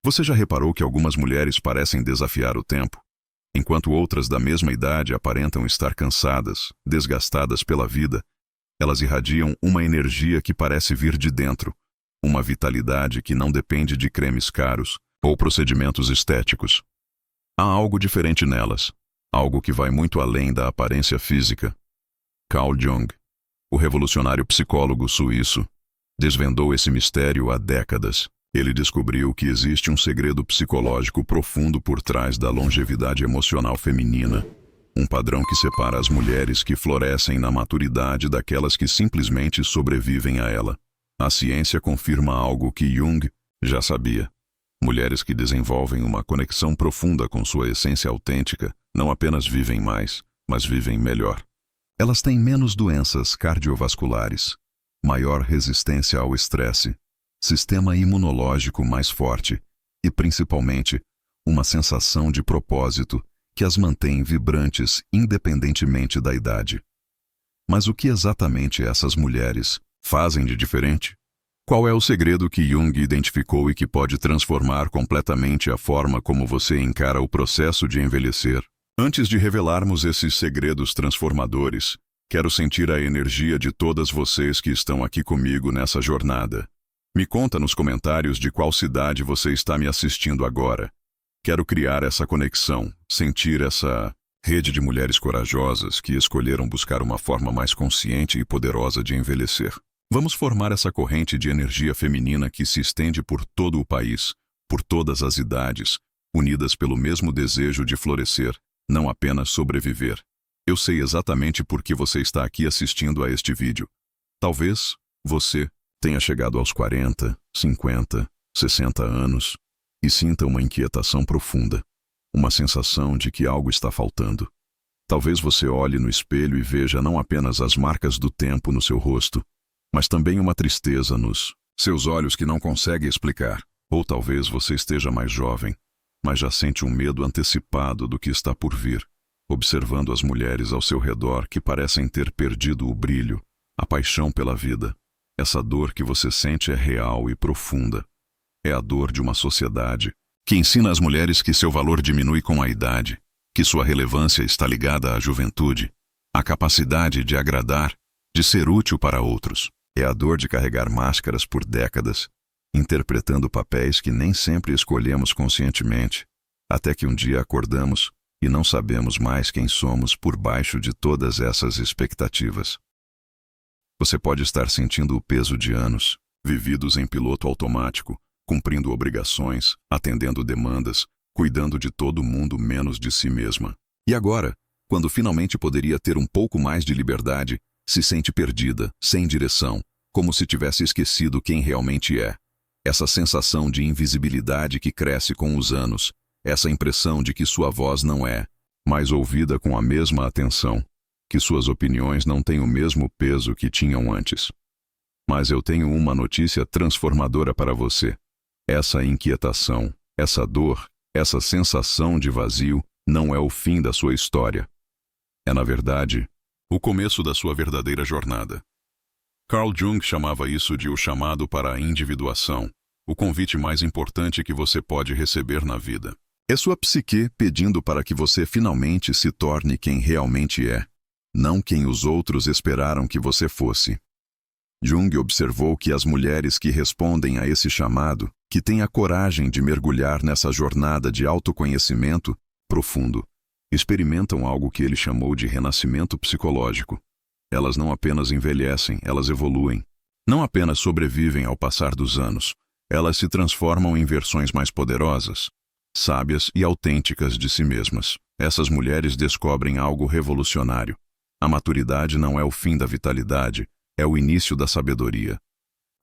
Você já reparou que algumas mulheres parecem desafiar o tempo, enquanto outras da mesma idade aparentam estar cansadas, desgastadas pela vida? Elas irradiam uma energia que parece vir de dentro, uma vitalidade que não depende de cremes caros ou procedimentos estéticos. Há algo diferente nelas, algo que vai muito além da aparência física. Carl Jung, o revolucionário psicólogo suíço, desvendou esse mistério há décadas. Ele descobriu que existe um segredo psicológico profundo por trás da longevidade emocional feminina, um padrão que separa as mulheres que florescem na maturidade daquelas que simplesmente sobrevivem a ela. A ciência confirma algo que Jung já sabia. Mulheres que desenvolvem uma conexão profunda com sua essência autêntica não apenas vivem mais, mas vivem melhor. Elas têm menos doenças cardiovasculares, maior resistência ao estresse, sistema imunológico mais forte e, principalmente, uma sensação de propósito que as mantém vibrantes independentemente da idade. Mas o que exatamente essas mulheres fazem de diferente? Qual é o segredo que Jung identificou e que pode transformar completamente a forma como você encara o processo de envelhecer? Antes de revelarmos esses segredos transformadores, quero sentir a energia de todas vocês que estão aqui comigo nessa jornada. Me conta nos comentários de qual cidade você está me assistindo agora. Quero criar essa conexão, sentir essa rede de mulheres corajosas que escolheram buscar uma forma mais consciente e poderosa de envelhecer. Vamos formar essa corrente de energia feminina que se estende por todo o país, por todas as idades, unidas pelo mesmo desejo de florescer, não apenas sobreviver. Eu sei exatamente por que você está aqui assistindo a este vídeo. Talvez você tenha chegado aos 40, 50, 60 anos e sinta uma inquietação profunda, uma sensação de que algo está faltando. Talvez você olhe no espelho e veja não apenas as marcas do tempo no seu rosto, mas também uma tristeza nos seus olhos que não consegue explicar. Ou talvez você esteja mais jovem, mas já sente um medo antecipado do que está por vir, observando as mulheres ao seu redor que parecem ter perdido o brilho, a paixão pela vida. Essa dor que você sente é real e profunda. É a dor de uma sociedade que ensina às mulheres que seu valor diminui com a idade, que sua relevância está ligada à juventude, à capacidade de agradar, de ser útil para outros. É a dor de carregar máscaras por décadas, interpretando papéis que nem sempre escolhemos conscientemente, até que um dia acordamos e não sabemos mais quem somos por baixo de todas essas expectativas. Você pode estar sentindo o peso de anos, vividos em piloto automático, cumprindo obrigações, atendendo demandas, cuidando de todo mundo menos de si mesma. E agora, quando finalmente poderia ter um pouco mais de liberdade, se sente perdida, sem direção, como se tivesse esquecido quem realmente é. Essa sensação de invisibilidade que cresce com os anos, essa impressão de que sua voz não é mais ouvida com a mesma atenção, que suas opiniões não têm o mesmo peso que tinham antes. Mas eu tenho uma notícia transformadora para você. Essa inquietação, essa dor, essa sensação de vazio não é o fim da sua história. É, na verdade, o começo da sua verdadeira jornada. Carl Jung chamava isso de o chamado para a individuação, o convite mais importante que você pode receber na vida. É sua psique pedindo para que você finalmente se torne quem realmente é, não quem os outros esperaram que você fosse. Jung observou que as mulheres que respondem a esse chamado, que têm a coragem de mergulhar nessa jornada de autoconhecimento profundo, experimentam algo que ele chamou de renascimento psicológico. Elas não apenas envelhecem, elas evoluem. Não apenas sobrevivem ao passar dos anos, elas se transformam em versões mais poderosas, sábias e autênticas de si mesmas. Essas mulheres descobrem algo revolucionário. A maturidade não é o fim da vitalidade, é o início da sabedoria.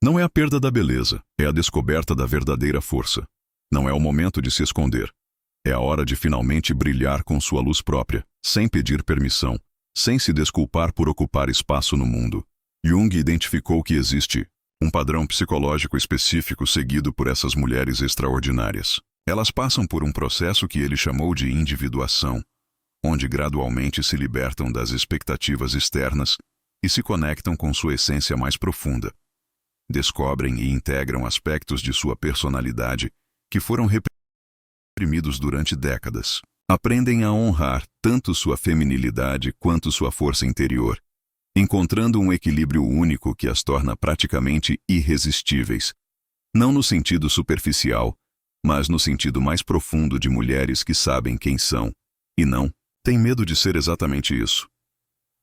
Não é a perda da beleza, é a descoberta da verdadeira força. Não é o momento de se esconder. É a hora de finalmente brilhar com sua luz própria, sem pedir permissão, sem se desculpar por ocupar espaço no mundo. Jung identificou que existe um padrão psicológico específico seguido por essas mulheres extraordinárias. Elas passam por um processo que ele chamou de individuação, onde gradualmente se libertam das expectativas externas e se conectam com sua essência mais profunda. Descobrem e integram aspectos de sua personalidade que foram reprimidos durante décadas. Aprendem a honrar tanto sua feminilidade quanto sua força interior, encontrando um equilíbrio único que as torna praticamente irresistíveis, não no sentido superficial, mas no sentido mais profundo de mulheres que sabem quem são, e não têm medo de ser exatamente isso.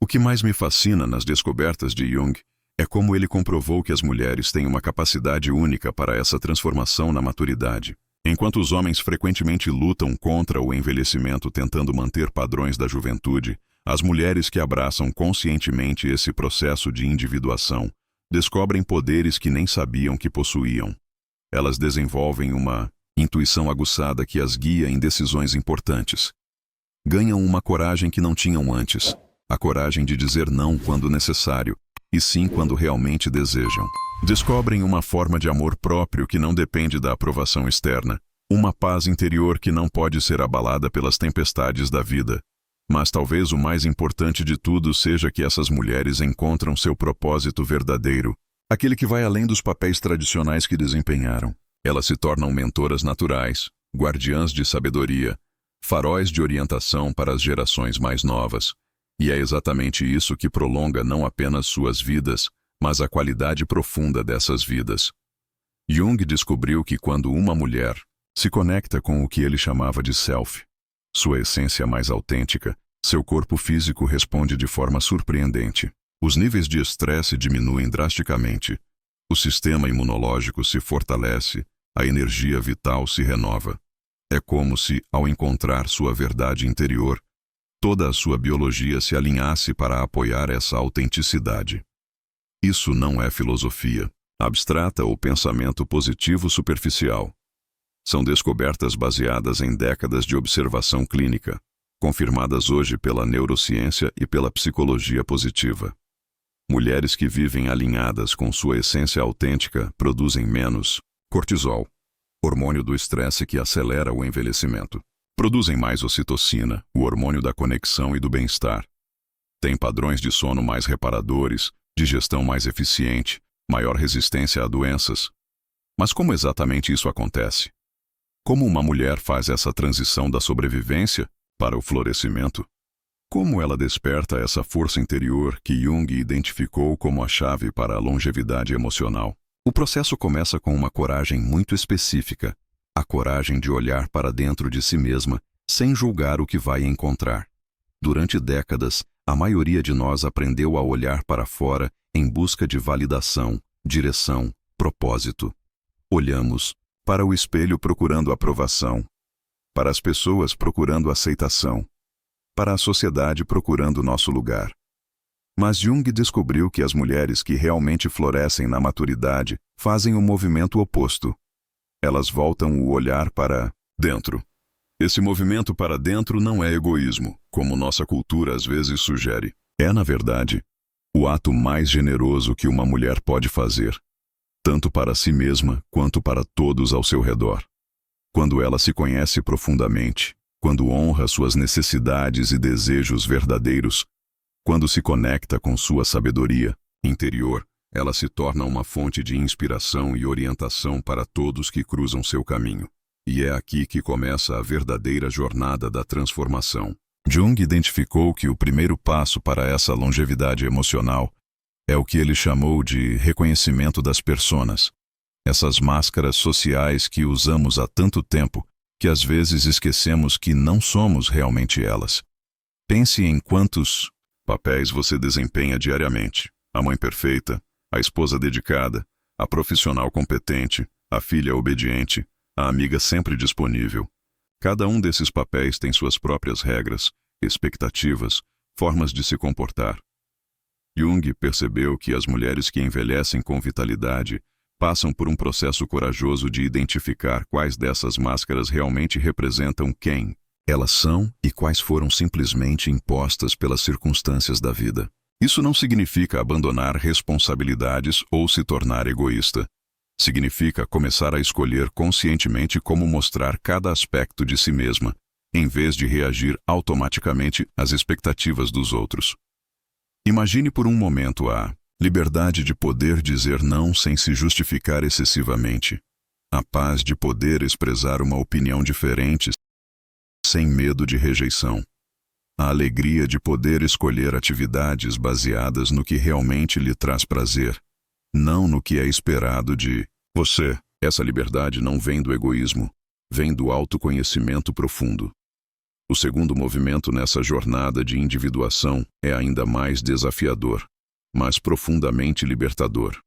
O que mais me fascina nas descobertas de Jung é como ele comprovou que as mulheres têm uma capacidade única para essa transformação na maturidade. Enquanto os homens frequentemente lutam contra o envelhecimento tentando manter padrões da juventude, as mulheres que abraçam conscientemente esse processo de individuação descobrem poderes que nem sabiam que possuíam. Elas desenvolvem uma intuição aguçada que as guia em decisões importantes. Ganham uma coragem que não tinham antes, a coragem de dizer não quando necessário, e sim quando realmente desejam. Descobrem uma forma de amor próprio que não depende da aprovação externa, uma paz interior que não pode ser abalada pelas tempestades da vida. Mas talvez o mais importante de tudo seja que essas mulheres encontram seu propósito verdadeiro, aquele que vai além dos papéis tradicionais que desempenharam. Elas se tornam mentoras naturais, guardiãs de sabedoria, faróis de orientação para as gerações mais novas. E é exatamente isso que prolonga não apenas suas vidas, mas a qualidade profunda dessas vidas. Jung descobriu que quando uma mulher se conecta com o que ele chamava de self, sua essência mais autêntica, seu corpo físico responde de forma surpreendente. Os níveis de estresse diminuem drasticamente, o sistema imunológico se fortalece, a energia vital se renova. É como se, ao encontrar sua verdade interior, toda a sua biologia se alinhasse para apoiar essa autenticidade. Isso não é filosofia abstrata ou pensamento positivo superficial. São descobertas baseadas em décadas de observação clínica, confirmadas hoje pela neurociência e pela psicologia positiva. Mulheres que vivem alinhadas com sua essência autêntica produzem menos cortisol, hormônio do estresse que acelera o envelhecimento. Produzem mais ocitocina, o hormônio da conexão e do bem-estar. Têm padrões de sono mais reparadores, digestão mais eficiente, maior resistência a doenças. Mas como exatamente isso acontece? Como uma mulher faz essa transição da sobrevivência para o florescimento? Como ela desperta essa força interior que Jung identificou como a chave para a longevidade emocional? O processo começa com uma coragem muito específica, a coragem de olhar para dentro de si mesma sem julgar o que vai encontrar. Durante décadas, a maioria de nós aprendeu a olhar para fora em busca de validação, direção, propósito. Olhamos para o espelho procurando aprovação, para as pessoas procurando aceitação, para a sociedade procurando nosso lugar. Mas Jung descobriu que as mulheres que realmente florescem na maturidade fazem o movimento oposto. Elas voltam o olhar para dentro. Esse movimento para dentro não é egoísmo, como nossa cultura às vezes sugere. É, na verdade, o ato mais generoso que uma mulher pode fazer, tanto para si mesma quanto para todos ao seu redor. Quando ela se conhece profundamente, quando honra suas necessidades e desejos verdadeiros, quando se conecta com sua sabedoria interior, ela se torna uma fonte de inspiração e orientação para todos que cruzam seu caminho. E é aqui que começa a verdadeira jornada da transformação. Jung identificou que o primeiro passo para essa longevidade emocional é o que ele chamou de reconhecimento das personas, essas máscaras sociais que usamos há tanto tempo que às vezes esquecemos que não somos realmente elas. Pense em quantos papéis você desempenha diariamente: a mãe perfeita, a esposa dedicada, a profissional competente, a filha obediente, a amiga sempre disponível. Cada um desses papéis tem suas próprias regras, expectativas, formas de se comportar. Jung percebeu que as mulheres que envelhecem com vitalidade passam por um processo corajoso de identificar quais dessas máscaras realmente representam quem elas são e quais foram simplesmente impostas pelas circunstâncias da vida. Isso não significa abandonar responsabilidades ou se tornar egoísta. Significa começar a escolher conscientemente como mostrar cada aspecto de si mesma, em vez de reagir automaticamente às expectativas dos outros. Imagine por um momento a liberdade de poder dizer não sem se justificar excessivamente. a paz de poder expressar uma opinião diferente sem medo de rejeição, a alegria de poder escolher atividades baseadas no que realmente lhe traz prazer, não no que é esperado de você. Essa liberdade não vem do egoísmo, vem do autoconhecimento profundo. O segundo movimento nessa jornada de individuação é ainda mais desafiador, mas profundamente libertador.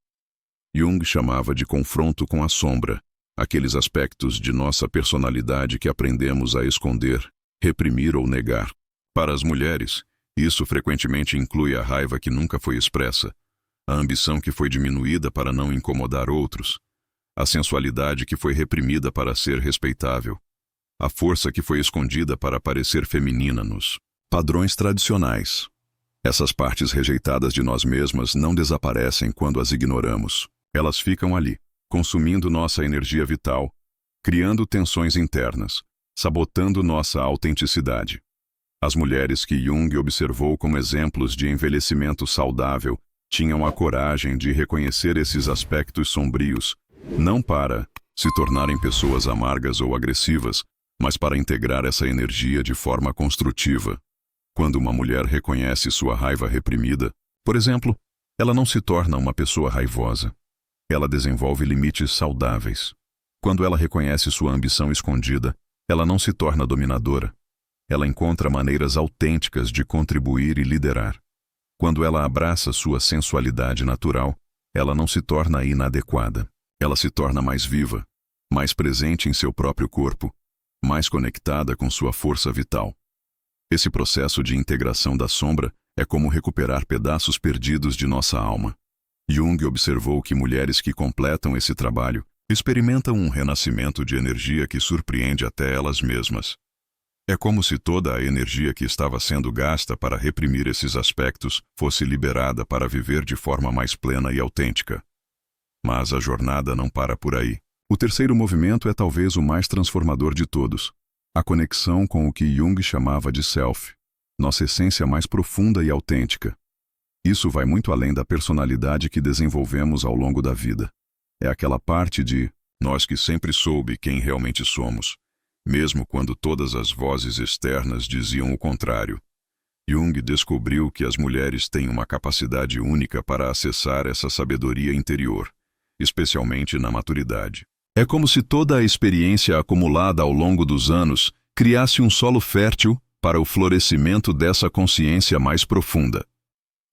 Jung chamava de confronto com a sombra, aqueles aspectos de nossa personalidade que aprendemos a esconder, reprimir ou negar. Para as mulheres, isso frequentemente inclui a raiva que nunca foi expressa, a ambição que foi diminuída para não incomodar outros, a sensualidade que foi reprimida para ser respeitável, a força que foi escondida para parecer feminina nos padrões tradicionais. Essas partes rejeitadas de nós mesmas não desaparecem quando as ignoramos. Elas ficam ali, consumindo nossa energia vital, criando tensões internas, sabotando nossa autenticidade. As mulheres que Jung observou como exemplos de envelhecimento saudável tinham a coragem de reconhecer esses aspectos sombrios, não para se tornarem pessoas amargas ou agressivas, mas para integrar essa energia de forma construtiva. Quando uma mulher reconhece sua raiva reprimida, por exemplo, ela não se torna uma pessoa raivosa. Ela desenvolve limites saudáveis. Quando ela reconhece sua ambição escondida, ela não se torna dominadora. Ela encontra maneiras autênticas de contribuir e liderar. Quando ela abraça sua sensualidade natural, ela não se torna inadequada. Ela se torna mais viva, mais presente em seu próprio corpo, mais conectada com sua força vital. Esse processo de integração da sombra é como recuperar pedaços perdidos de nossa alma. Jung observou que mulheres que completam esse trabalho experimentam um renascimento de energia que surpreende até elas mesmas. É como se toda a energia que estava sendo gasta para reprimir esses aspectos fosse liberada para viver de forma mais plena e autêntica. Mas a jornada não para por aí. O terceiro movimento é talvez o mais transformador de todos. A conexão com o que Jung chamava de self, nossa essência mais profunda e autêntica. Isso vai muito além da personalidade que desenvolvemos ao longo da vida. É aquela parte de nós que sempre soube quem realmente somos, mesmo quando todas as vozes externas diziam o contrário. Jung descobriu que as mulheres têm uma capacidade única para acessar essa sabedoria interior, especialmente na maturidade. É como se toda a experiência acumulada ao longo dos anos criasse um solo fértil para o florescimento dessa consciência mais profunda.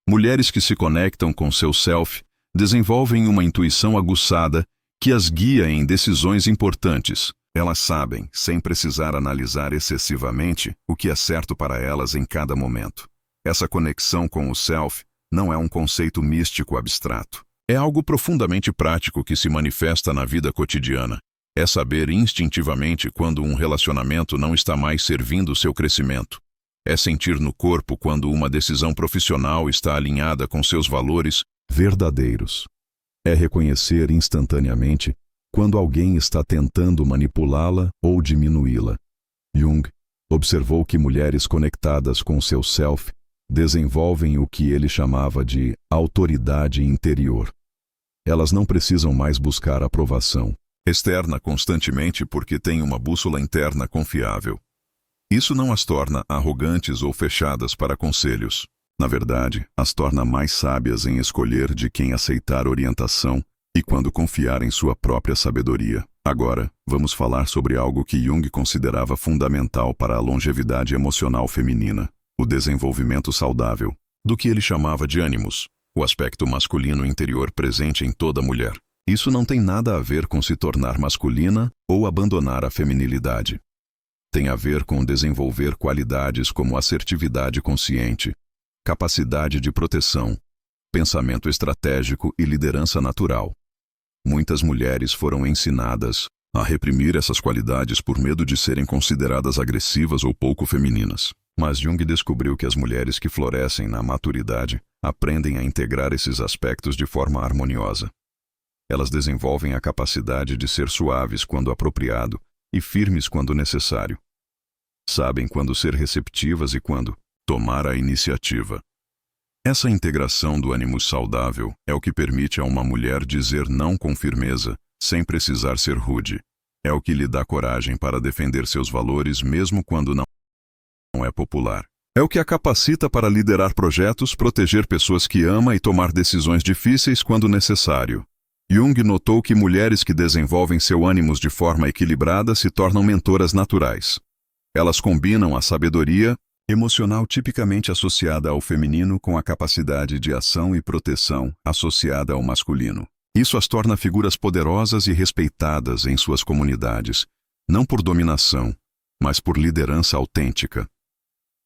Mulheres que se conectam com seu self desenvolvem uma intuição aguçada que as guia em decisões importantes. Elas sabem, sem precisar analisar excessivamente, o que é certo para elas em cada momento. Essa conexão com o self não é um conceito místico abstrato. É algo profundamente prático que se manifesta na vida cotidiana. É saber instintivamente quando um relacionamento não está mais servindo seu crescimento. É sentir no corpo quando uma decisão profissional está alinhada com seus valores verdadeiros. É reconhecer instantaneamente quando alguém está tentando manipulá-la ou diminuí-la. Jung observou que mulheres conectadas com seu self desenvolvem o que ele chamava de autoridade interior. Elas não precisam mais buscar aprovação externa constantemente porque têm uma bússola interna confiável. Isso não as torna arrogantes ou fechadas para conselhos. Na verdade, as torna mais sábias em escolher de quem aceitar orientação e quando confiar em sua própria sabedoria. Agora, vamos falar sobre algo que Jung considerava fundamental para a longevidade emocional feminina, o desenvolvimento saudável, do que ele chamava de ânimos, o aspecto masculino interior presente em toda mulher. Isso não tem nada a ver com se tornar masculina ou abandonar a feminilidade. Tem a ver com desenvolver qualidades como assertividade consciente, capacidade de proteção, pensamento estratégico e liderança natural. Muitas mulheres foram ensinadas a reprimir essas qualidades por medo de serem consideradas agressivas ou pouco femininas. Mas Jung descobriu que as mulheres que florescem na maturidade aprendem a integrar esses aspectos de forma harmoniosa. Elas desenvolvem a capacidade de ser suaves quando apropriado e firmes quando necessário. Sabem quando ser receptivas e quando tomar a iniciativa. Essa integração do ânimo saudável é o que permite a uma mulher dizer não com firmeza sem precisar ser rude. É o que lhe dá coragem para defender seus valores mesmo quando não é popular. É o que a capacita para liderar projetos, proteger pessoas que ama e tomar decisões difíceis quando necessário. Jung notou que mulheres que desenvolvem seu ânimo de forma equilibrada se tornam mentoras naturais. Elas combinam a sabedoria emocional tipicamente associada ao feminino com a capacidade de ação e proteção associada ao masculino. Isso as torna figuras poderosas e respeitadas em suas comunidades, não por dominação, mas por liderança autêntica.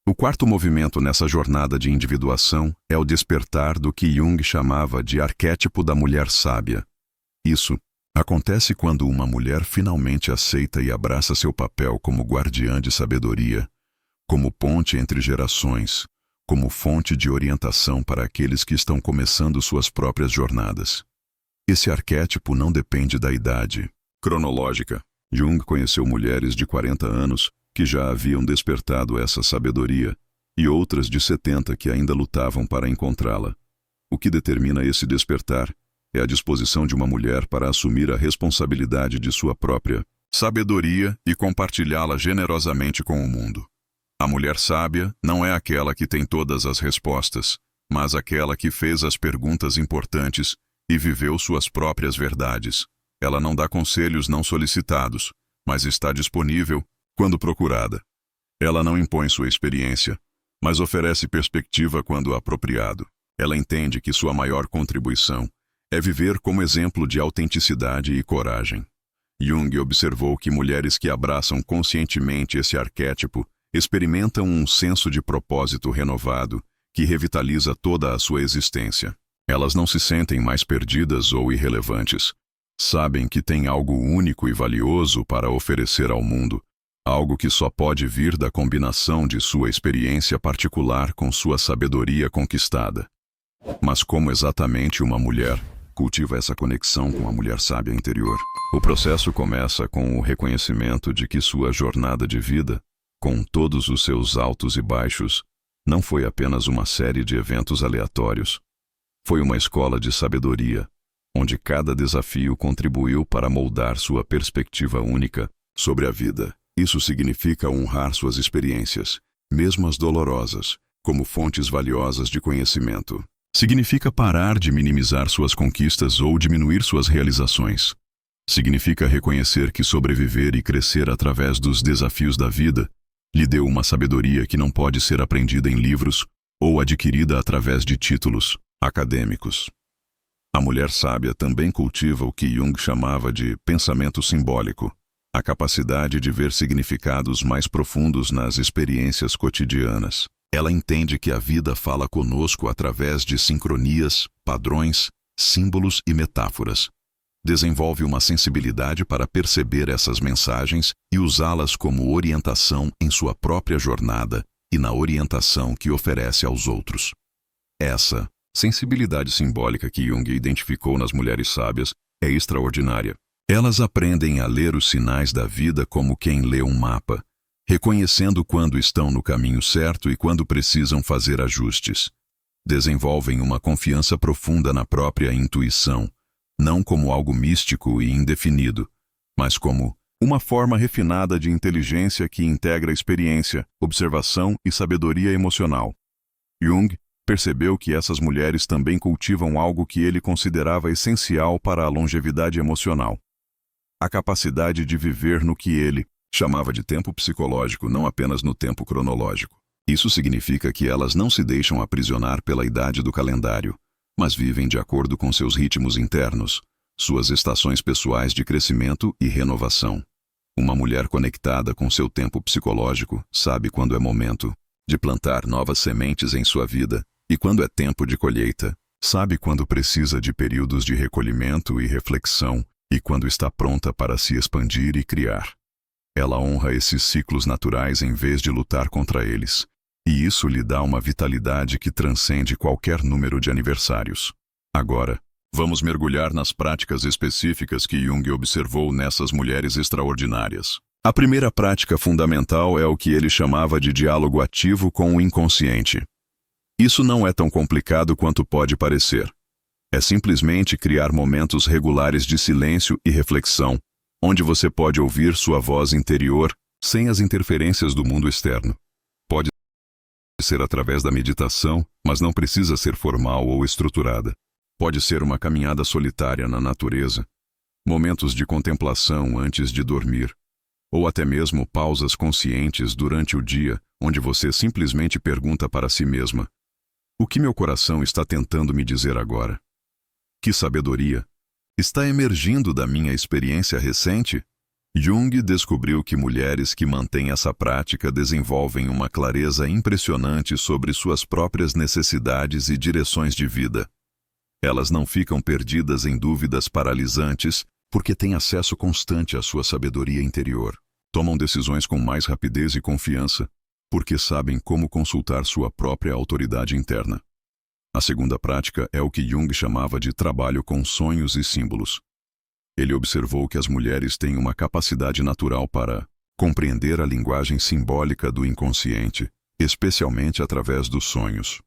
O quarto movimento nessa jornada de individuação é o despertar do que Jung chamava de arquétipo da mulher sábia. Isso acontece quando uma mulher finalmente aceita e abraça seu papel como guardiã de sabedoria, como ponte entre gerações, como fonte de orientação para aqueles que estão começando suas próprias jornadas. Esse arquétipo não depende da idade cronológica. Jung conheceu mulheres de 40 anos que já haviam despertado essa sabedoria e outras de 70 que ainda lutavam para encontrá-la. O que determina esse despertar é a disposição de uma mulher para assumir a responsabilidade de sua própria sabedoria e compartilhá-la generosamente com o mundo. A mulher sábia não é aquela que tem todas as respostas, mas aquela que fez as perguntas importantes e viveu suas próprias verdades. Ela não dá conselhos não solicitados, mas está disponível quando procurada. Ela não impõe sua experiência, mas oferece perspectiva quando apropriado. Ela entende que sua maior contribuição é viver como exemplo de autenticidade e coragem. Jung observou que mulheres que abraçam conscientemente esse arquétipo experimentam um senso de propósito renovado que revitaliza toda a sua existência. Elas não se sentem mais perdidas ou irrelevantes. Sabem que têm algo único e valioso para oferecer ao mundo, algo que só pode vir da combinação de sua experiência particular com sua sabedoria conquistada. Mas como exatamente uma mulher cultiva essa conexão com a mulher sábia interior? O processo começa com o reconhecimento de que sua jornada de vida, com todos os seus altos e baixos, não foi apenas uma série de eventos aleatórios. Foi uma escola de sabedoria, onde cada desafio contribuiu para moldar sua perspectiva única sobre a vida. Isso significa honrar suas experiências, mesmo as dolorosas, como fontes valiosas de conhecimento. Significa parar de minimizar suas conquistas ou diminuir suas realizações. Significa reconhecer que sobreviver e crescer através dos desafios da vida lhe deu uma sabedoria que não pode ser aprendida em livros ou adquirida através de títulos acadêmicos. A mulher sábia também cultiva o que Jung chamava de pensamento simbólico, a capacidade de ver significados mais profundos nas experiências cotidianas. Ela entende que a vida fala conosco através de sincronias, padrões, símbolos e metáforas. Desenvolve uma sensibilidade para perceber essas mensagens e usá-las como orientação em sua própria jornada e na orientação que oferece aos outros. Essa sensibilidade simbólica que Jung identificou nas mulheres sábias é extraordinária. Elas aprendem a ler os sinais da vida como quem lê um mapa, reconhecendo quando estão no caminho certo e quando precisam fazer ajustes. Desenvolvem uma confiança profunda na própria intuição, não como algo místico e indefinido, mas como uma forma refinada de inteligência que integra experiência, observação e sabedoria emocional. Jung percebeu que essas mulheres também cultivam algo que ele considerava essencial para a longevidade emocional: a capacidade de viver no que ele chamava de tempo psicológico, não apenas no tempo cronológico. Isso significa que elas não se deixam aprisionar pela idade do calendário, mas vivem de acordo com seus ritmos internos, suas estações pessoais de crescimento e renovação. Uma mulher conectada com seu tempo psicológico sabe quando é momento de plantar novas sementes em sua vida e quando é tempo de colheita. Sabe quando precisa de períodos de recolhimento e reflexão e quando está pronta para se expandir e criar. Ela honra esses ciclos naturais em vez de lutar contra eles, e isso lhe dá uma vitalidade que transcende qualquer número de aniversários. Agora, vamos mergulhar nas práticas específicas que Jung observou nessas mulheres extraordinárias. A primeira prática fundamental é o que ele chamava de diálogo ativo com o inconsciente. Isso não é tão complicado quanto pode parecer. É simplesmente criar momentos regulares de silêncio e reflexão, onde você pode ouvir sua voz interior sem as interferências do mundo externo. Pode ser através da meditação, mas não precisa ser formal ou estruturada. Pode ser uma caminhada solitária na natureza, momentos de contemplação antes de dormir, ou até mesmo pausas conscientes durante o dia, onde você simplesmente pergunta para si mesma: o que meu coração está tentando me dizer agora? Que sabedoria está emergindo da minha experiência recente? Jung descobriu que mulheres que mantêm essa prática desenvolvem uma clareza impressionante sobre suas próprias necessidades e direções de vida. Elas não ficam perdidas em dúvidas paralisantes porque têm acesso constante à sua sabedoria interior. Tomam decisões com mais rapidez e confiança porque sabem como consultar sua própria autoridade interna. A segunda prática é o que Jung chamava de trabalho com sonhos e símbolos. Ele observou que as mulheres têm uma capacidade natural para compreender a linguagem simbólica do inconsciente, especialmente através dos sonhos.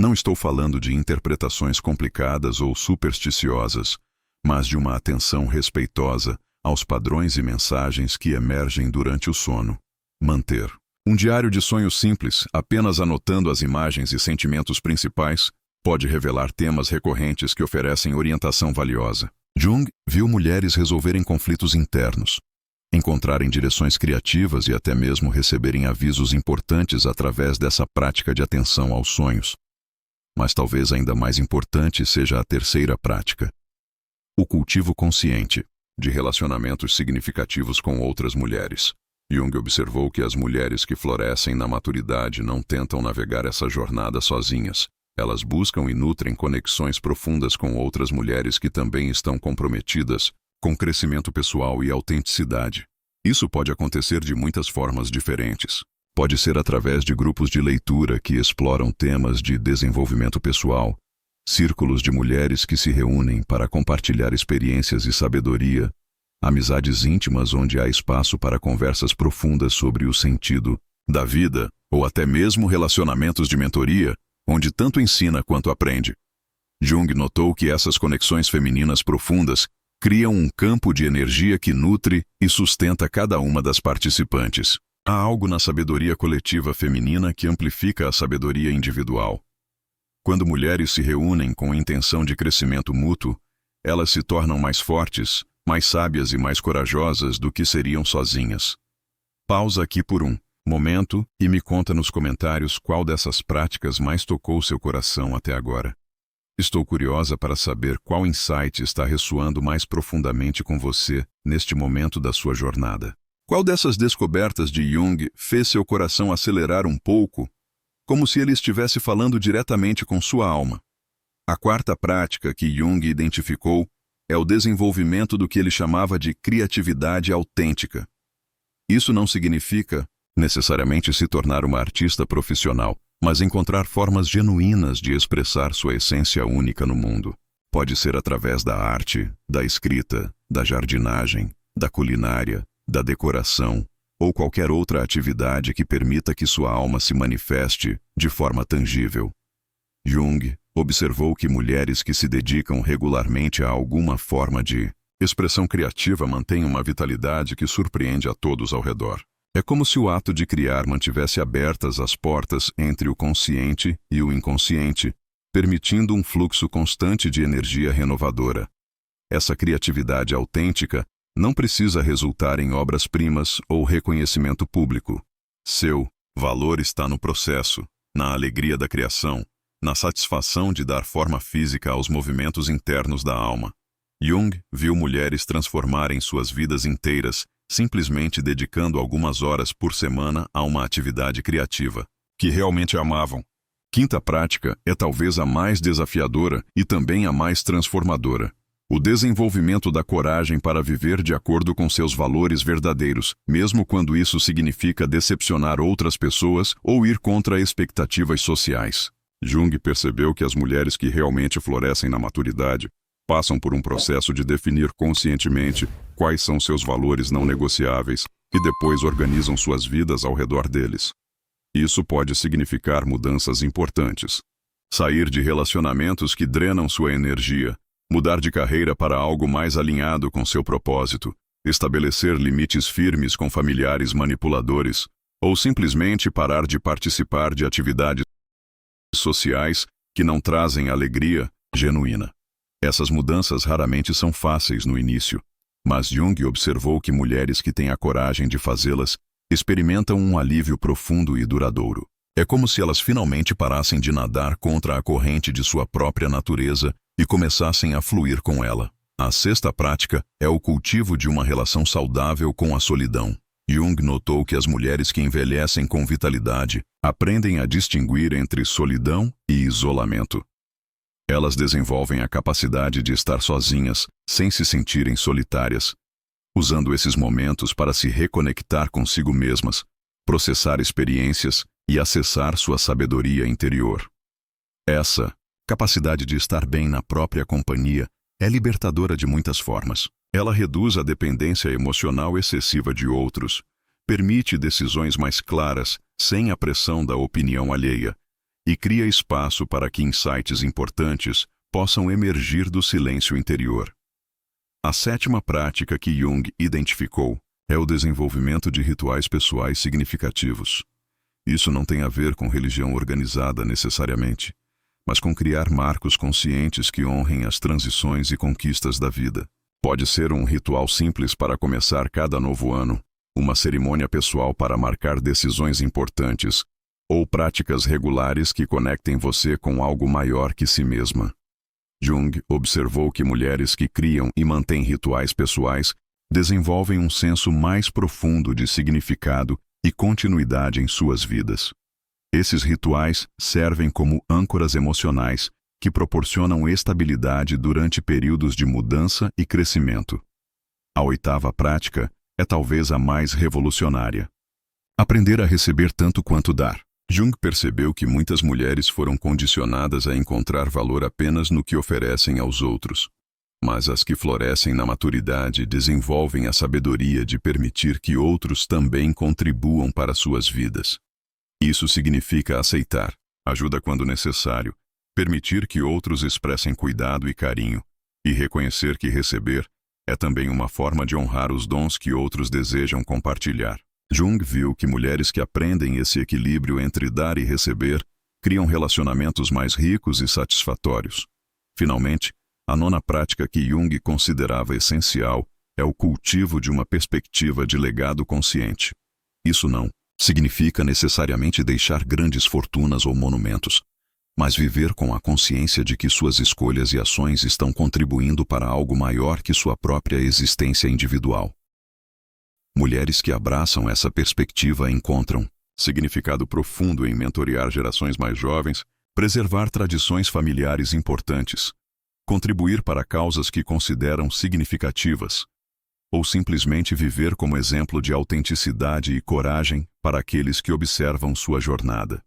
Não estou falando de interpretações complicadas ou supersticiosas, mas de uma atenção respeitosa aos padrões e mensagens que emergem durante o sono. Manter um diário de sonhos simples, apenas anotando as imagens e sentimentos principais, pode revelar temas recorrentes que oferecem orientação valiosa. Jung viu mulheres resolverem conflitos internos, encontrarem direções criativas e até mesmo receberem avisos importantes através dessa prática de atenção aos sonhos. Mas talvez ainda mais importante seja a terceira prática: o cultivo consciente de relacionamentos significativos com outras mulheres. Jung observou que as mulheres que florescem na maturidade não tentam navegar essa jornada sozinhas. Elas buscam e nutrem conexões profundas com outras mulheres que também estão comprometidas com crescimento pessoal e autenticidade. Isso pode acontecer de muitas formas diferentes. Pode ser através de grupos de leitura que exploram temas de desenvolvimento pessoal, círculos de mulheres que se reúnem para compartilhar experiências e sabedoria, amizades íntimas onde há espaço para conversas profundas sobre o sentido da vida, ou até mesmo relacionamentos de mentoria, onde tanto ensina quanto aprende. Jung notou que essas conexões femininas profundas criam um campo de energia que nutre e sustenta cada uma das participantes. Há algo na sabedoria coletiva feminina que amplifica a sabedoria individual. Quando mulheres se reúnem com intenção de crescimento mútuo, elas se tornam mais fortes, mais sábias e mais corajosas do que seriam sozinhas. Pausa aqui por um momento e me conta nos comentários qual dessas práticas mais tocou seu coração até agora. Estou curiosa para saber qual insight está ressoando mais profundamente com você neste momento da sua jornada. Qual dessas descobertas de Jung fez seu coração acelerar um pouco, como se ele estivesse falando diretamente com sua alma? A quarta prática que Jung identificou é o desenvolvimento do que ele chamava de criatividade autêntica. Isso não significa necessariamente se tornar uma artista profissional, mas encontrar formas genuínas de expressar sua essência única no mundo. Pode ser através da arte, da escrita, da jardinagem, da culinária, da decoração, ou qualquer outra atividade que permita que sua alma se manifeste de forma tangível. Jung observou que mulheres que se dedicam regularmente a alguma forma de expressão criativa mantêm uma vitalidade que surpreende a todos ao redor. É como se o ato de criar mantivesse abertas as portas entre o consciente e o inconsciente, permitindo um fluxo constante de energia renovadora. Essa criatividade autêntica não precisa resultar em obras-primas ou reconhecimento público. Seu valor está no processo, na alegria da criação, na satisfação de dar forma física aos movimentos internos da alma. Jung viu mulheres transformarem suas vidas inteiras simplesmente dedicando algumas horas por semana a uma atividade criativa, que realmente amavam. Quinta prática é talvez a mais desafiadora e também a mais transformadora. O desenvolvimento da coragem para viver de acordo com seus valores verdadeiros, mesmo quando isso significa decepcionar outras pessoas ou ir contra expectativas sociais. Jung percebeu que as mulheres que realmente florescem na maturidade passam por um processo de definir conscientemente quais são seus valores não negociáveis e depois organizam suas vidas ao redor deles. Isso pode significar mudanças importantes. sair de relacionamentos que drenam sua energia, mudar de carreira para algo mais alinhado com seu propósito, estabelecer limites firmes com familiares manipuladores, ou simplesmente parar de participar de atividades sociais que não trazem alegria genuína. Essas mudanças raramente são fáceis no início, mas Jung observou que mulheres que têm a coragem de fazê-las experimentam um alívio profundo e duradouro. É como se elas finalmente parassem de nadar contra a corrente de sua própria natureza e começassem a fluir com ela. A sexta prática é o cultivo de uma relação saudável com a solidão. Jung notou que as mulheres que envelhecem com vitalidade aprendem a distinguir entre solidão e isolamento. Elas desenvolvem a capacidade de estar sozinhas, sem se sentirem solitárias, usando esses momentos para se reconectar consigo mesmas, processar experiências e acessar sua sabedoria interior. Essa capacidade de estar bem na própria companhia é libertadora de muitas formas. Ela reduz a dependência emocional excessiva de outros, permite decisões mais claras, sem a pressão da opinião alheia, e cria espaço para que insights importantes possam emergir do silêncio interior. A sétima prática que Jung identificou é o desenvolvimento de rituais pessoais significativos. Isso não tem a ver com religião organizada necessariamente, mas com criar marcos conscientes que honrem as transições e conquistas da vida. Pode ser um ritual simples para começar cada novo ano, uma cerimônia pessoal para marcar decisões importantes, ou práticas regulares que conectem você com algo maior que si mesma. Jung observou que mulheres que criam e mantêm rituais pessoais desenvolvem um senso mais profundo de significado e continuidade em suas vidas. Esses rituais servem como âncoras emocionais que proporcionam estabilidade durante períodos de mudança e crescimento. A oitava prática é talvez a mais revolucionária. Aprender a receber tanto quanto dar. Jung percebeu que muitas mulheres foram condicionadas a encontrar valor apenas no que oferecem aos outros. Mas as que florescem na maturidade desenvolvem a sabedoria de permitir que outros também contribuam para suas vidas. Isso significa aceitar, ajuda quando necessário, permitir que outros expressem cuidado e carinho, e reconhecer que receber é também uma forma de honrar os dons que outros desejam compartilhar. Jung viu que mulheres que aprendem esse equilíbrio entre dar e receber criam relacionamentos mais ricos e satisfatórios. Finalmente, a nona prática que Jung considerava essencial é o cultivo de uma perspectiva de legado consciente. Isso não significa necessariamente deixar grandes fortunas ou monumentos, mas viver com a consciência de que suas escolhas e ações estão contribuindo para algo maior que sua própria existência individual. Mulheres que abraçam essa perspectiva encontram significado profundo em mentorear gerações mais jovens, preservar tradições familiares importantes, contribuir para causas que consideram significativas, ou simplesmente viver como exemplo de autenticidade e coragem para aqueles que observam sua jornada.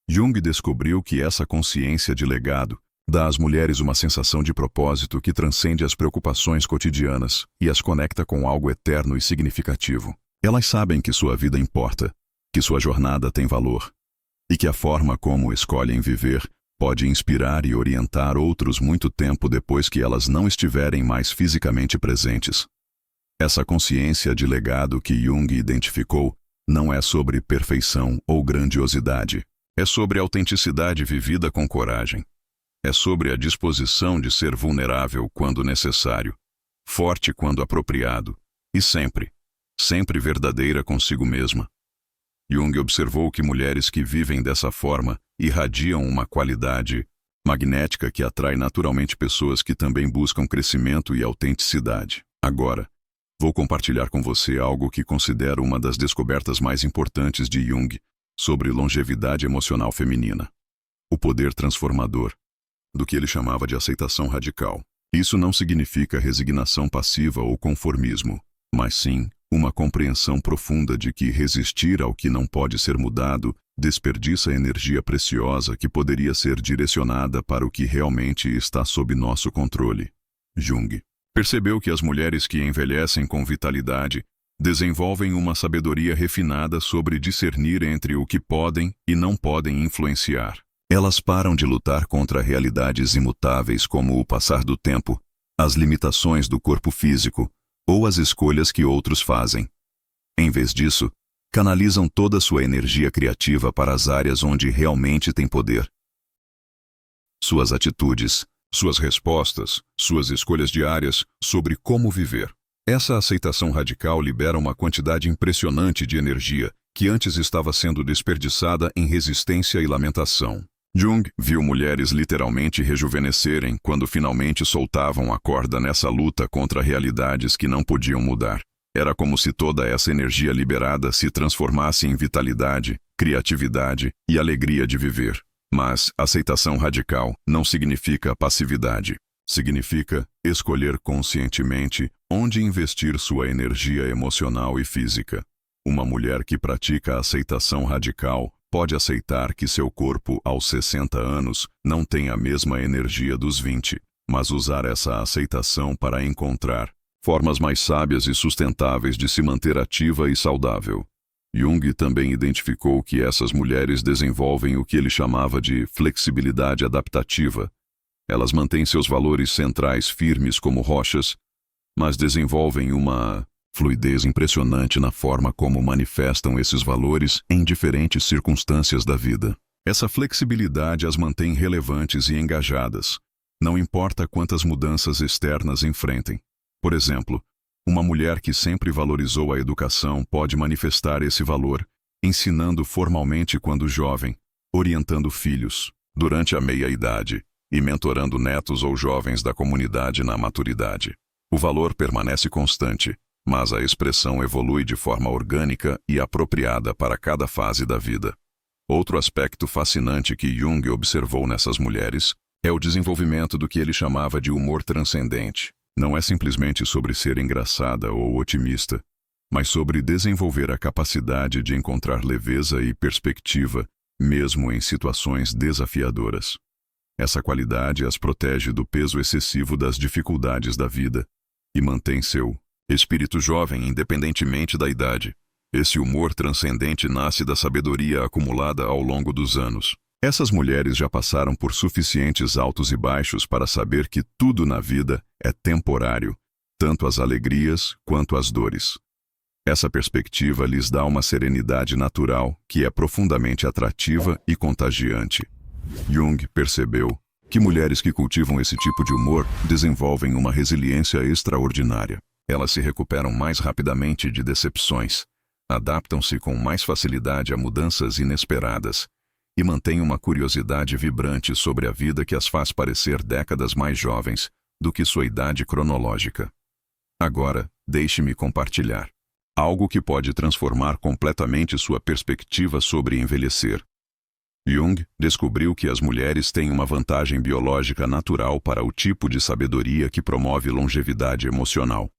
Jung descobriu que essa consciência de legado dá às mulheres uma sensação de propósito que transcende as preocupações cotidianas e as conecta com algo eterno e significativo. Elas sabem que sua vida importa, que sua jornada tem valor, e que a forma como escolhem viver pode inspirar e orientar outros muito tempo depois que elas não estiverem mais fisicamente presentes. Essa consciência de legado que Jung identificou não é sobre perfeição ou grandiosidade. É sobre autenticidade vivida com coragem. É sobre a disposição de ser vulnerável quando necessário, forte quando apropriado, e sempre, sempre verdadeira consigo mesma. Jung observou que mulheres que vivem dessa forma irradiam uma qualidade magnética que atrai naturalmente pessoas que também buscam crescimento e autenticidade. Agora, vou compartilhar com você algo que considero uma das descobertas mais importantes de Jung sobre longevidade emocional feminina. O poder transformador, do que ele chamava de aceitação radical. Isso não significa resignação passiva ou conformismo, mas sim uma compreensão profunda de que resistir ao que não pode ser mudado desperdiça energia preciosa que poderia ser direcionada para o que realmente está sob nosso controle. Jung percebeu que as mulheres que envelhecem com vitalidade desenvolvem uma sabedoria refinada sobre discernir entre o que podem e não podem influenciar. Elas param de lutar contra realidades imutáveis como o passar do tempo, as limitações do corpo físico ou as escolhas que outros fazem. Em vez disso, canalizam toda sua energia criativa para as áreas onde realmente têm poder. Suas atitudes, suas respostas, suas escolhas diárias sobre como viver. Essa aceitação radical libera uma quantidade impressionante de energia que antes estava sendo desperdiçada em resistência e lamentação. Jung viu mulheres literalmente rejuvenescerem quando finalmente soltavam a corda nessa luta contra realidades que não podiam mudar. Era como se toda essa energia liberada se transformasse em vitalidade, criatividade e alegria de viver. Mas aceitação radical não significa passividade. Significa escolher conscientemente onde investir sua energia emocional e física. Uma mulher que pratica a aceitação radical pode aceitar que seu corpo aos 60 anos não tem a mesma energia dos 20, mas usar essa aceitação para encontrar formas mais sábias e sustentáveis de se manter ativa e saudável. Jung também identificou que essas mulheres desenvolvem o que ele chamava de flexibilidade adaptativa. Elas mantêm seus valores centrais firmes como rochas, mas desenvolvem uma fluidez impressionante na forma como manifestam esses valores em diferentes circunstâncias da vida. Essa flexibilidade as mantém relevantes e engajadas, não importa quantas mudanças externas enfrentem. Por exemplo, uma mulher que sempre valorizou a educação pode manifestar esse valor, ensinando formalmente quando jovem, orientando filhos durante a meia-idade e mentorando netos ou jovens da comunidade na maturidade. O valor permanece constante, mas a expressão evolui de forma orgânica e apropriada para cada fase da vida. Outro aspecto fascinante que Jung observou nessas mulheres é o desenvolvimento do que ele chamava de humor transcendente. Não é simplesmente sobre ser engraçada ou otimista, mas sobre desenvolver a capacidade de encontrar leveza e perspectiva, mesmo em situações desafiadoras. Essa qualidade as protege do peso excessivo das dificuldades da vida e mantém seu espírito jovem independentemente da idade. Esse humor transcendente nasce da sabedoria acumulada ao longo dos anos. Essas mulheres já passaram por suficientes altos e baixos para saber que tudo na vida é temporário, tanto as alegrias quanto as dores. Essa perspectiva lhes dá uma serenidade natural que é profundamente atrativa e contagiante. Jung percebeu que mulheres que cultivam esse tipo de humor desenvolvem uma resiliência extraordinária. Elas se recuperam mais rapidamente de decepções, adaptam-se com mais facilidade a mudanças inesperadas e mantêm uma curiosidade vibrante sobre a vida que as faz parecer décadas mais jovens do que sua idade cronológica. Agora, deixe-me compartilhar algo que pode transformar completamente sua perspectiva sobre envelhecer. Jung descobriu que as mulheres têm uma vantagem biológica natural para o tipo de sabedoria que promove longevidade emocional.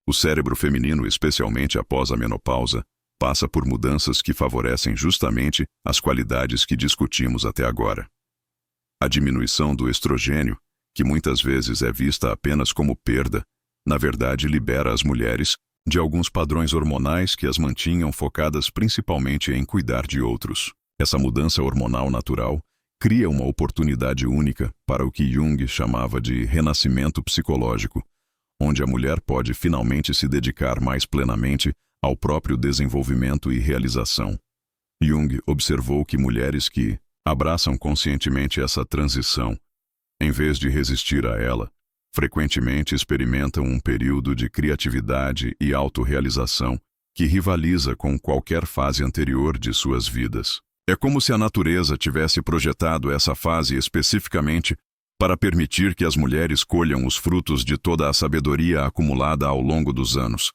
O cérebro feminino, especialmente após a menopausa, passa por mudanças que favorecem justamente as qualidades que discutimos até agora. A diminuição do estrogênio, que muitas vezes é vista apenas como perda, na verdade libera as mulheres de alguns padrões hormonais que as mantinham focadas principalmente em cuidar de outros. Essa mudança hormonal natural cria uma oportunidade única para o que Jung chamava de renascimento psicológico, onde a mulher pode finalmente se dedicar mais plenamente ao próprio desenvolvimento e realização. Jung observou que mulheres que abraçam conscientemente essa transição, em vez de resistir a ela, frequentemente experimentam um período de criatividade e autorrealização que rivaliza com qualquer fase anterior de suas vidas. É como se a natureza tivesse projetado essa fase especificamente para permitir que as mulheres colham os frutos de toda a sabedoria acumulada ao longo dos anos.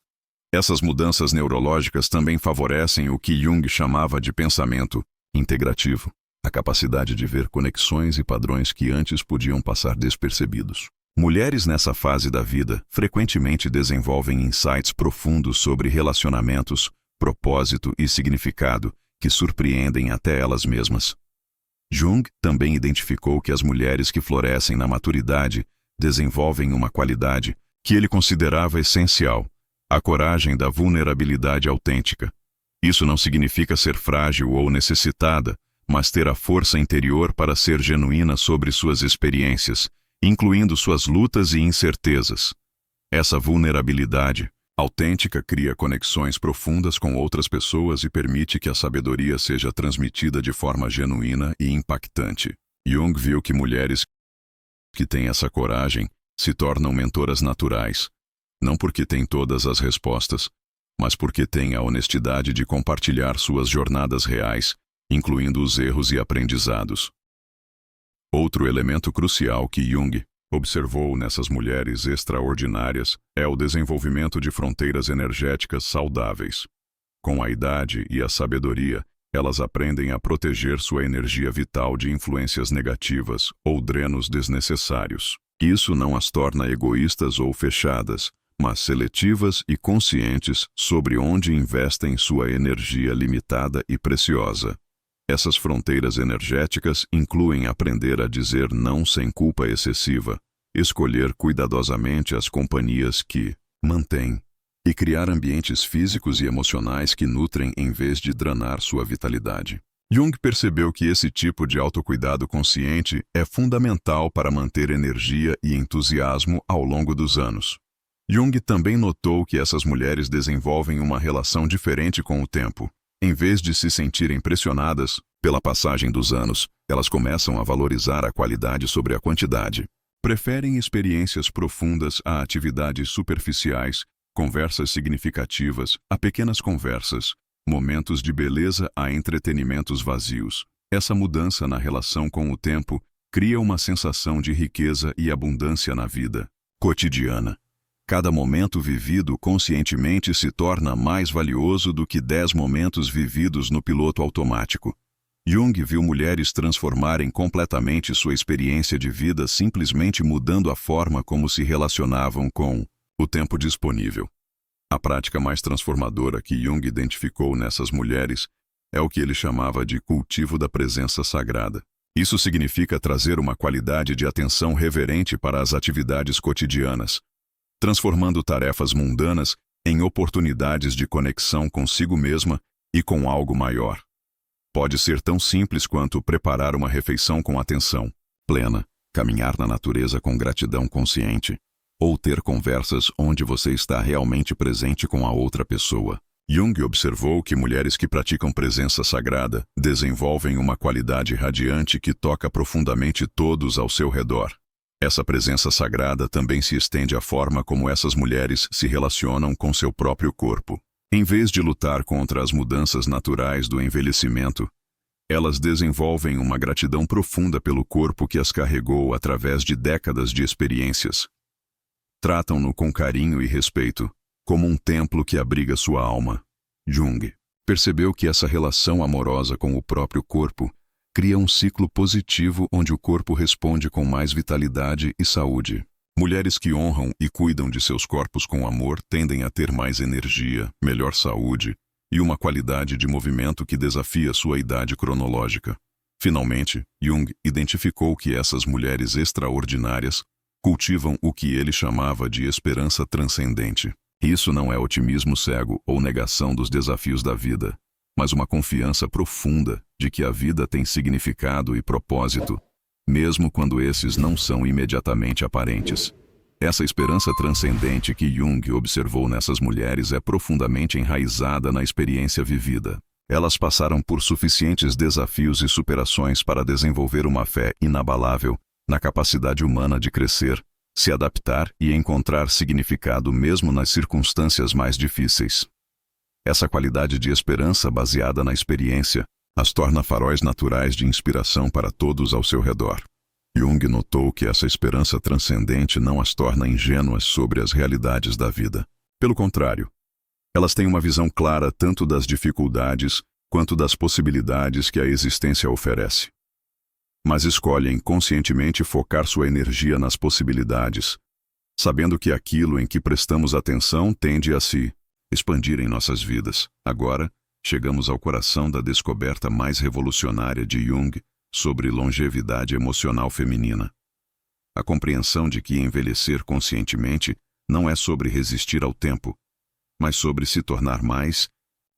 Essas mudanças neurológicas também favorecem o que Jung chamava de pensamento integrativo, a capacidade de ver conexões e padrões que antes podiam passar despercebidos. Mulheres nessa fase da vida frequentemente desenvolvem insights profundos sobre relacionamentos, propósito e significado que surpreendem até elas mesmas. Jung também identificou que as mulheres que florescem na maturidade desenvolvem uma qualidade que ele considerava essencial: a coragem da vulnerabilidade autêntica. Isso não significa ser frágil ou necessitada, mas ter a força interior para ser genuína sobre suas experiências, incluindo suas lutas e incertezas. Essa vulnerabilidade autêntica cria conexões profundas com outras pessoas e permite que a sabedoria seja transmitida de forma genuína e impactante. Jung viu que mulheres que têm essa coragem se tornam mentoras naturais, não porque têm todas as respostas, mas porque têm a honestidade de compartilhar suas jornadas reais, incluindo os erros e aprendizados. Outro elemento crucial que Jung observou nessas mulheres extraordinárias é o desenvolvimento de fronteiras energéticas saudáveis. Com a idade e a sabedoria, elas aprendem a proteger sua energia vital de influências negativas ou drenos desnecessários. Isso não as torna egoístas ou fechadas, mas seletivas e conscientes sobre onde investem sua energia limitada e preciosa. Essas fronteiras energéticas incluem aprender a dizer não sem culpa excessiva, escolher cuidadosamente as companhias que mantêm, e criar ambientes físicos e emocionais que nutrem em vez de dranar sua vitalidade. Jung percebeu que esse tipo de autocuidado consciente é fundamental para manter energia e entusiasmo ao longo dos anos. Jung também notou que essas mulheres desenvolvem uma relação diferente com o tempo. Em vez de se sentirem pressionadas pela passagem dos anos, elas começam a valorizar a qualidade sobre a quantidade. Preferem experiências profundas a atividades superficiais, conversas significativas a pequenas conversas, momentos de beleza a entretenimentos vazios. Essa mudança na relação com o tempo cria uma sensação de riqueza e abundância na vida cotidiana. Cada momento vivido conscientemente se torna mais valioso do que 10 momentos vividos no piloto automático. Jung viu mulheres transformarem completamente sua experiência de vida simplesmente mudando a forma como se relacionavam com o tempo disponível. A prática mais transformadora que Jung identificou nessas mulheres é o que ele chamava de cultivo da presença sagrada. Isso significa trazer uma qualidade de atenção reverente para as atividades cotidianas, transformando tarefas mundanas em oportunidades de conexão consigo mesma e com algo maior. Pode ser tão simples quanto preparar uma refeição com atenção plena, caminhar na natureza com gratidão consciente, ou ter conversas onde você está realmente presente com a outra pessoa. Jung observou que mulheres que praticam presença sagrada desenvolvem uma qualidade radiante que toca profundamente todos ao seu redor. Essa presença sagrada também se estende à forma como essas mulheres se relacionam com seu próprio corpo. Em vez de lutar contra as mudanças naturais do envelhecimento, elas desenvolvem uma gratidão profunda pelo corpo que as carregou através de décadas de experiências. Tratam-no com carinho e respeito, como um templo que abriga sua alma. Jung percebeu que essa relação amorosa com o próprio corpo cria um ciclo positivo onde o corpo responde com mais vitalidade e saúde. Mulheres que honram e cuidam de seus corpos com amor tendem a ter mais energia, melhor saúde e uma qualidade de movimento que desafia sua idade cronológica. Finalmente, Jung identificou que essas mulheres extraordinárias cultivam o que ele chamava de esperança transcendente. Isso não é otimismo cego ou negação dos desafios da vida, mas uma confiança profunda de que a vida tem significado e propósito, mesmo quando esses não são imediatamente aparentes. Essa esperança transcendente que Jung observou nessas mulheres é profundamente enraizada na experiência vivida. Elas passaram por suficientes desafios e superações para desenvolver uma fé inabalável na capacidade humana de crescer, se adaptar e encontrar significado mesmo nas circunstâncias mais difíceis. Essa qualidade de esperança baseada na experiência as torna faróis naturais de inspiração para todos ao seu redor. Jung notou que essa esperança transcendente não as torna ingênuas sobre as realidades da vida. Pelo contrário, elas têm uma visão clara tanto das dificuldades quanto das possibilidades que a existência oferece. Mas escolhem conscientemente focar sua energia nas possibilidades, sabendo que aquilo em que prestamos atenção tende a se expandir em nossas vidas. Agora, chegamos ao coração da descoberta mais revolucionária de Jung sobre longevidade emocional feminina. A compreensão de que envelhecer conscientemente não é sobre resistir ao tempo, mas sobre se tornar mais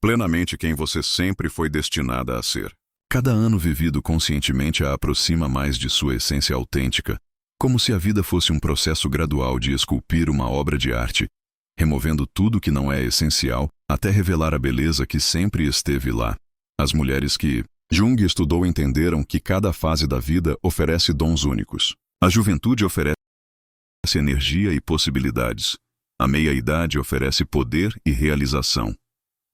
plenamente quem você sempre foi destinada a ser. Cada ano vivido conscientemente a aproxima mais de sua essência autêntica, como se a vida fosse um processo gradual de esculpir uma obra de arte, removendo tudo que não é essencial, até revelar a beleza que sempre esteve lá. As mulheres que Jung estudou entenderam que cada fase da vida oferece dons únicos. A juventude oferece energia e possibilidades. A meia-idade oferece poder e realização.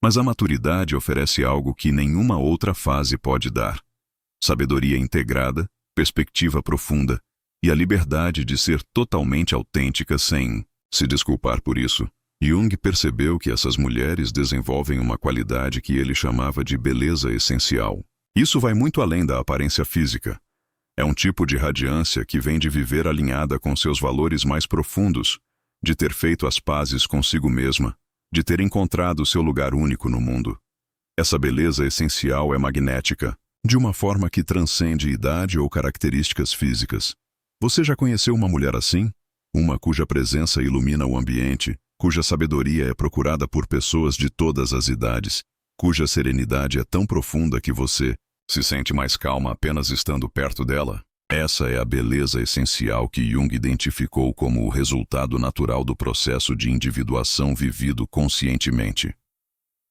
Mas a maturidade oferece algo que nenhuma outra fase pode dar: sabedoria integrada, perspectiva profunda e a liberdade de ser totalmente autêntica sem se desculpar por isso. Jung percebeu que essas mulheres desenvolvem uma qualidade que ele chamava de beleza essencial. Isso vai muito além da aparência física. É um tipo de radiância que vem de viver alinhada com seus valores mais profundos, de ter feito as pazes consigo mesma, de ter encontrado seu lugar único no mundo. Essa beleza essencial é magnética, de uma forma que transcende idade ou características físicas. Você já conheceu uma mulher assim? Uma cuja presença ilumina o ambiente, cuja sabedoria é procurada por pessoas de todas as idades, cuja serenidade é tão profunda que você se sente mais calma apenas estando perto dela? Essa é a beleza essencial que Jung identificou como o resultado natural do processo de individuação vivido conscientemente.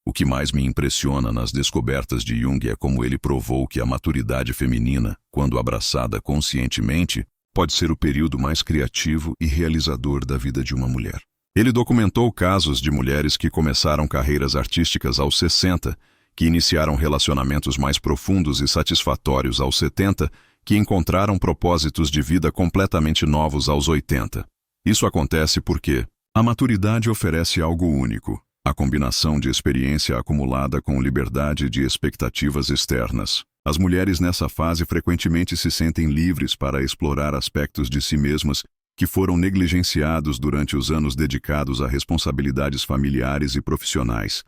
O que mais me impressiona nas descobertas de Jung é como ele provou que a maturidade feminina, quando abraçada conscientemente, pode ser o período mais criativo e realizador da vida de uma mulher. Ele documentou casos de mulheres que começaram carreiras artísticas aos 60, que iniciaram relacionamentos mais profundos e satisfatórios aos 70, que encontraram propósitos de vida completamente novos aos 80. Isso acontece porque a maturidade oferece algo único: a combinação de experiência acumulada com liberdade de expectativas externas. As mulheres nessa fase frequentemente se sentem livres para explorar aspectos de si mesmas que foram negligenciados durante os anos dedicados a responsabilidades familiares e profissionais.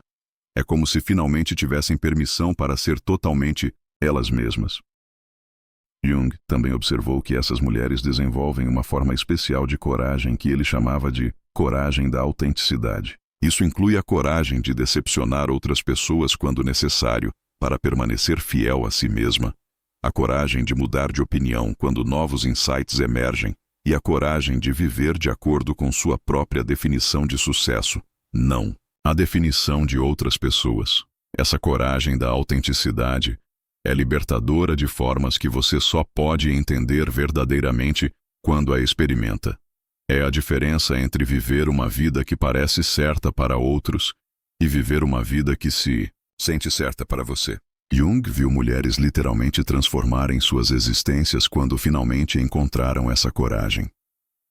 É como se finalmente tivessem permissão para ser totalmente elas mesmas. Jung também observou que essas mulheres desenvolvem uma forma especial de coragem que ele chamava de coragem da autenticidade. Isso inclui a coragem de decepcionar outras pessoas quando necessário, para permanecer fiel a si mesma, a coragem de mudar de opinião quando novos insights emergem, e a coragem de viver de acordo com sua própria definição de sucesso, não a definição de outras pessoas. Essa coragem da autenticidade é libertadora de formas que você só pode entender verdadeiramente quando a experimenta. É a diferença entre viver uma vida que parece certa para outros e viver uma vida que se sente certa para você. Jung viu mulheres literalmente transformarem suas existências quando finalmente encontraram essa coragem.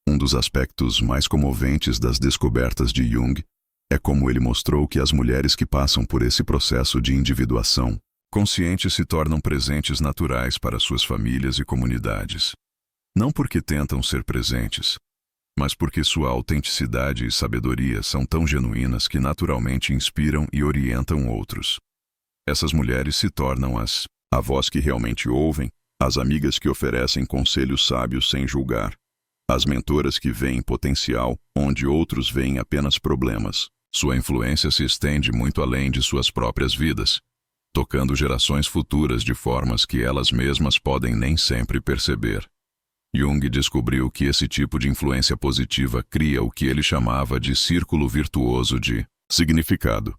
Um dos aspectos mais comoventes das descobertas de Jung é como ele mostrou que as mulheres que passam por esse processo de individuação conscientes se tornam presentes naturais para suas famílias e comunidades. Não porque tentam ser presentes, mas porque sua autenticidade e sabedoria são tão genuínas que naturalmente inspiram e orientam outros. Essas mulheres se tornam a voz que realmente ouvem, as amigas que oferecem conselhos sábios sem julgar, as mentoras que veem potencial onde outros veem apenas problemas. Sua influência se estende muito além de suas próprias vidas, tocando gerações futuras de formas que elas mesmas podem nem sempre perceber. Jung descobriu que esse tipo de influência positiva cria o que ele chamava de círculo virtuoso de significado.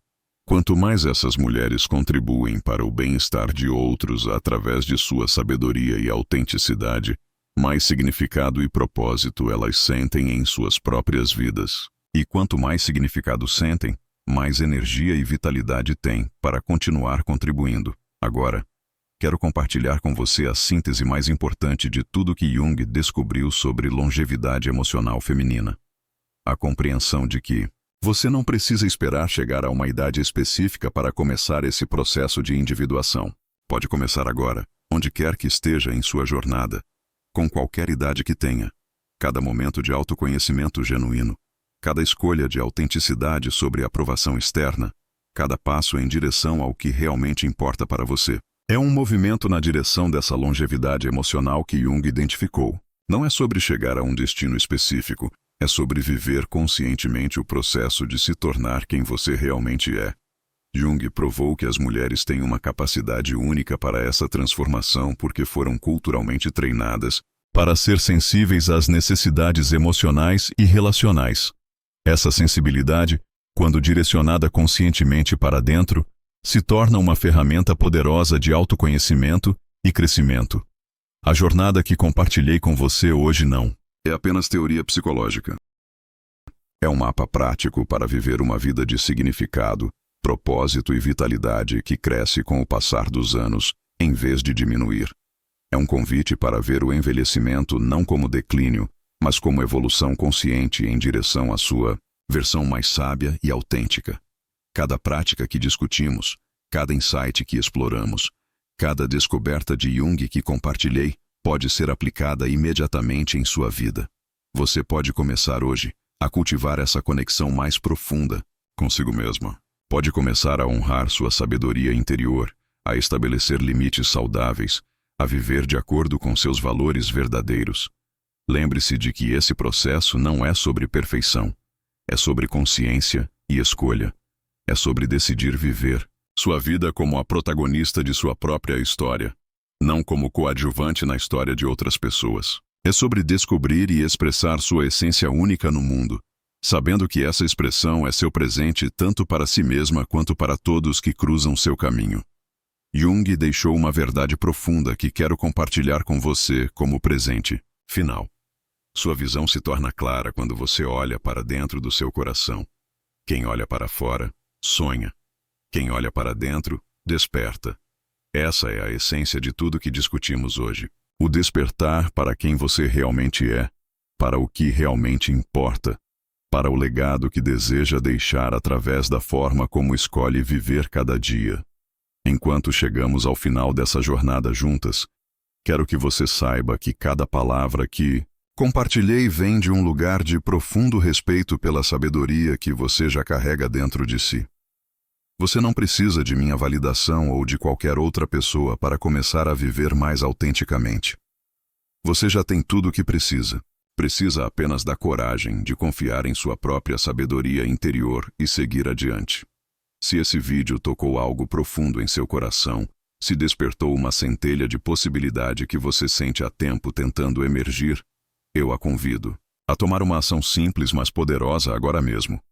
Quanto mais essas mulheres contribuem para o bem-estar de outros através de sua sabedoria e autenticidade, mais significado e propósito elas sentem em suas próprias vidas. E quanto mais significado sentem, mais energia e vitalidade têm para continuar contribuindo. Agora, quero compartilhar com você a síntese mais importante de tudo que Jung descobriu sobre longevidade emocional feminina. A compreensão de que você não precisa esperar chegar a uma idade específica para começar esse processo de individuação. Pode começar agora, onde quer que esteja em sua jornada, com qualquer idade que tenha. Cada momento de autoconhecimento genuíno, cada escolha de autenticidade sobre aprovação externa, cada passo em direção ao que realmente importa para você. É um movimento na direção dessa longevidade emocional que Jung identificou. Não é sobre chegar a um destino específico, é sobre viver conscientemente o processo de se tornar quem você realmente é. Jung provou que as mulheres têm uma capacidade única para essa transformação porque foram culturalmente treinadas para ser sensíveis às necessidades emocionais e relacionais. Essa sensibilidade, quando direcionada conscientemente para dentro, se torna uma ferramenta poderosa de autoconhecimento e crescimento. A jornada que compartilhei com você hoje não é apenas teoria psicológica. É um mapa prático para viver uma vida de significado, propósito e vitalidade que cresce com o passar dos anos, em vez de diminuir. É um convite para ver o envelhecimento não como declínio, mas como evolução consciente em direção à sua versão mais sábia e autêntica. Cada prática que discutimos, cada insight que exploramos, cada descoberta de Jung que compartilhei pode ser aplicada imediatamente em sua vida. Você pode começar hoje a cultivar essa conexão mais profunda consigo mesma. Pode começar a honrar sua sabedoria interior, a estabelecer limites saudáveis, a viver de acordo com seus valores verdadeiros. Lembre-se de que esse processo não é sobre perfeição. É sobre consciência e escolha. É sobre decidir viver sua vida como a protagonista de sua própria história, não como coadjuvante na história de outras pessoas. É sobre descobrir e expressar sua essência única no mundo, sabendo que essa expressão é seu presente tanto para si mesma quanto para todos que cruzam seu caminho. Jung deixou uma verdade profunda que quero compartilhar com você como presente final. Sua visão se torna clara quando você olha para dentro do seu coração. Quem olha para fora, sonha. Quem olha para dentro, desperta. Essa é a essência de tudo que discutimos hoje. O despertar para quem você realmente é, para o que realmente importa, para o legado que deseja deixar através da forma como escolhe viver cada dia. Enquanto chegamos ao final dessa jornada juntas, quero que você saiba que cada palavra que compartilhei vem de um lugar de profundo respeito pela sabedoria que você já carrega dentro de si. Você não precisa de minha validação ou de qualquer outra pessoa para começar a viver mais autenticamente. Você já tem tudo o que precisa. Precisa apenas da coragem de confiar em sua própria sabedoria interior e seguir adiante. Se esse vídeo tocou algo profundo em seu coração, se despertou uma centelha de possibilidade que você sente há tempo tentando emergir, eu a convido a tomar uma ação simples mas poderosa agora mesmo.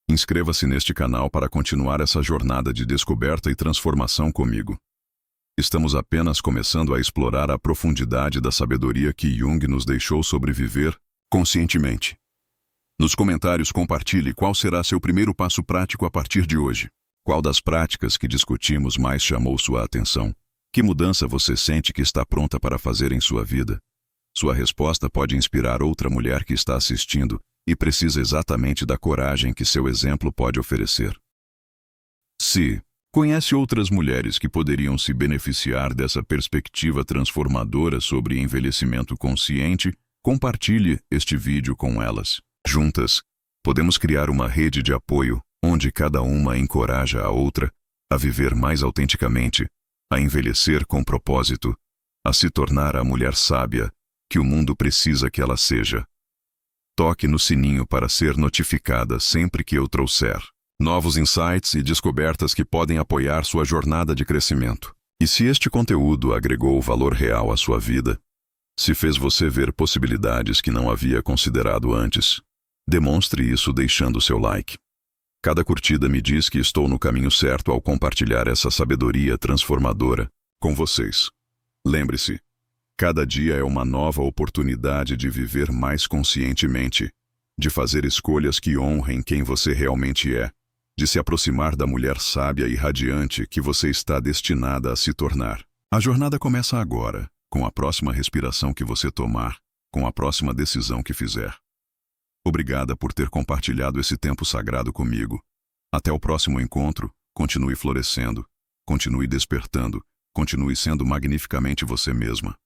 Inscreva-se neste canal para continuar essa jornada de descoberta e transformação comigo. Estamos apenas começando a explorar a profundidade da sabedoria que Jung nos deixou sobreviver conscientemente. Nos comentários compartilhe qual será seu primeiro passo prático a partir de hoje. Qual das práticas que discutimos mais chamou sua atenção? Que mudança você sente que está pronta para fazer em sua vida? Sua resposta pode inspirar outra mulher que está assistindo e precisa exatamente da coragem que seu exemplo pode oferecer. Se conhece outras mulheres que poderiam se beneficiar dessa perspectiva transformadora sobre envelhecimento consciente, compartilhe este vídeo com elas. Juntas, podemos criar uma rede de apoio onde cada uma encoraja a outra a viver mais autenticamente, a envelhecer com propósito, a se tornar a mulher sábia que o mundo precisa que ela seja. Toque no sininho para ser notificada sempre que eu trouxer novos insights e descobertas que podem apoiar sua jornada de crescimento. E se este conteúdo agregou valor real à sua vida, se fez você ver possibilidades que não havia considerado antes, demonstre isso deixando seu like. Cada curtida me diz que estou no caminho certo ao compartilhar essa sabedoria transformadora com vocês. Lembre-se, cada dia é uma nova oportunidade de viver mais conscientemente, de fazer escolhas que honrem quem você realmente é, de se aproximar da mulher sábia e radiante que você está destinada a se tornar. A jornada começa agora, com a próxima respiração que você tomar, com a próxima decisão que fizer. Obrigada por ter compartilhado esse tempo sagrado comigo. Até o próximo encontro, continue florescendo, continue despertando, continue sendo magnificamente você mesma.